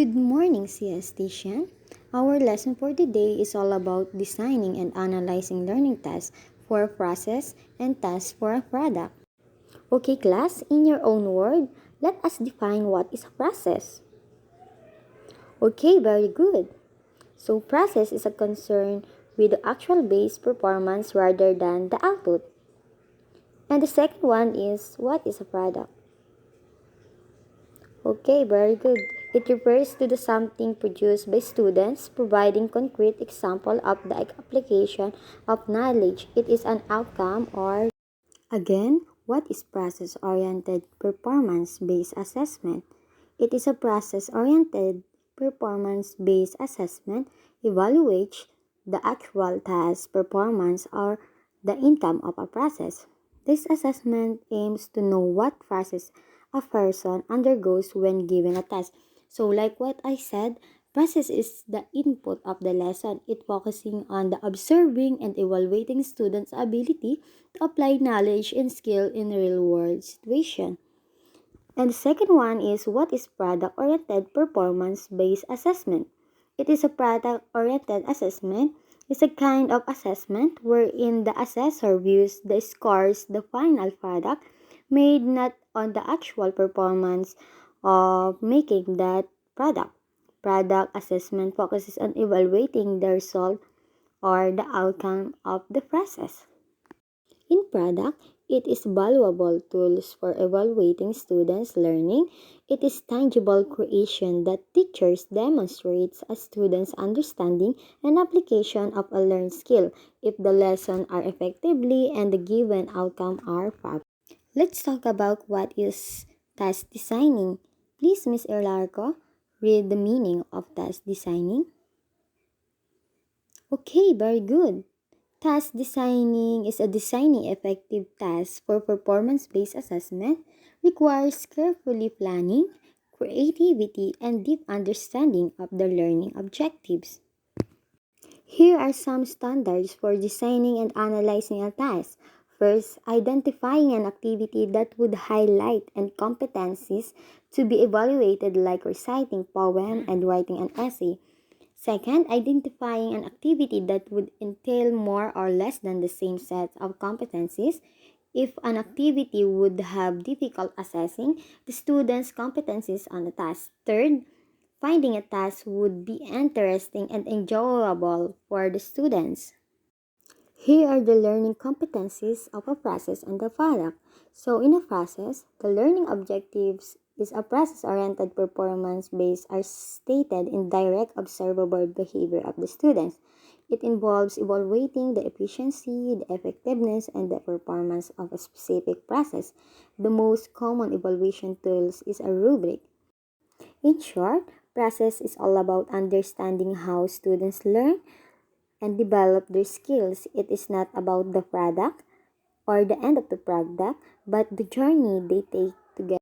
Good morning, CS Station. Our lesson for today is all about designing and analyzing learning tasks for a process and tasks for a product. Okay, class, in your own word, let us define what is a process. Okay, very good. So, process is a concern with the actual base performance rather than the output. And the second one is what is a product? Okay, very good. It refers to the something produced by students, providing concrete example of the application of knowledge. It is an outcome or again, what is process-oriented performance-based assessment? It is a process-oriented performance-based assessment evaluates the actual task performance or the income of a process. This assessment aims to know what process a person undergoes when given a task. So like what I said, process is the input of the lesson. It focusing on the observing and evaluating students' ability to apply knowledge and skill in real-world situation. And the second one is what is product-oriented performance-based assessment? It is a product-oriented assessment. It's a kind of assessment wherein the assessor views the scores the final product made not on the actual performance of making that product. Product assessment focuses on evaluating the result or the outcome of the process. In product, it is valuable tools for evaluating students' learning. It is tangible creation that teachers demonstrates a student's understanding and application of a learned skill if the lesson are effectively and the given outcome are found. Let's talk about what is task designing. Please, Ms. Erlarco, read the meaning of task designing. Okay, very good. Task designing is a designing effective task for performance-based assessment, requires carefully planning, creativity, and deep understanding of the learning objectives. Here are some standards for designing and analyzing a task. First, identifying an activity that would highlight and competencies to be evaluated like reciting poem and writing an essay. Second, identifying an activity that would entail more or less than the same set of competencies. If an activity would have difficult assessing the student's competencies on the task. Third, finding a task would be interesting and enjoyable for the students. Here are the learning competencies of a process and the product. So in a process, the learning objectives is a process-oriented performance based are stated in direct observable behavior of the students. It involves evaluating the efficiency, the effectiveness, and the performance of a specific process. The most common evaluation tools is a rubric. In short, process is all about understanding how students learn and develop their skills. It is not about the product or the end of the product, but the journey they take to get.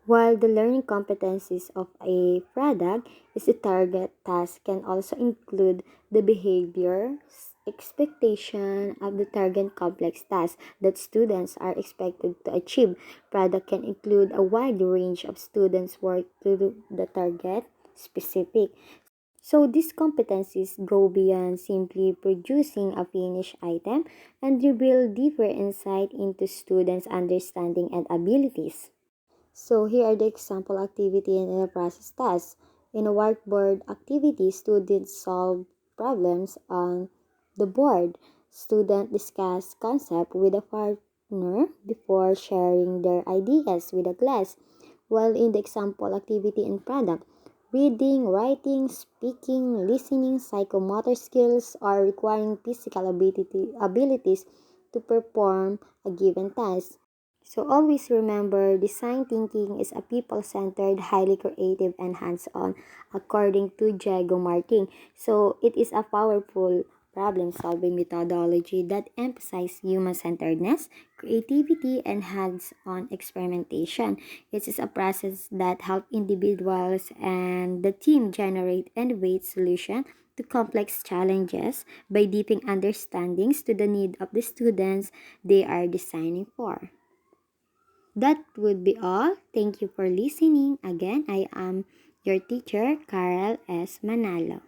While the learning competencies of a product is the target task can also include the behaviors, expectation of the target complex task that students are expected to achieve. Product can include a wide range of students' work to do the target specific. So these competencies go beyond simply producing a finished item and reveal deeper insight into students' understanding and abilities. So here are the example activity in a process task. In a whiteboard activity, students solve problems on the board. Students discuss concept with a partner before sharing their ideas with a class. While in the example activity in product, reading, writing, speaking, listening, psychomotor skills are requiring physical abilities to perform a given task. So always remember, design thinking is a people-centered, highly creative, and hands-on, according to Diego Martin. So it is a powerful problem-solving methodology that emphasizes human-centeredness, creativity, and hands-on experimentation. It is a process that helps individuals and the team generate innovative solutions to complex challenges by deepening understandings to the need of the students they are designing for. That would be all. Thank you for listening. Again, I am Your teacher, Carl S. Manalo.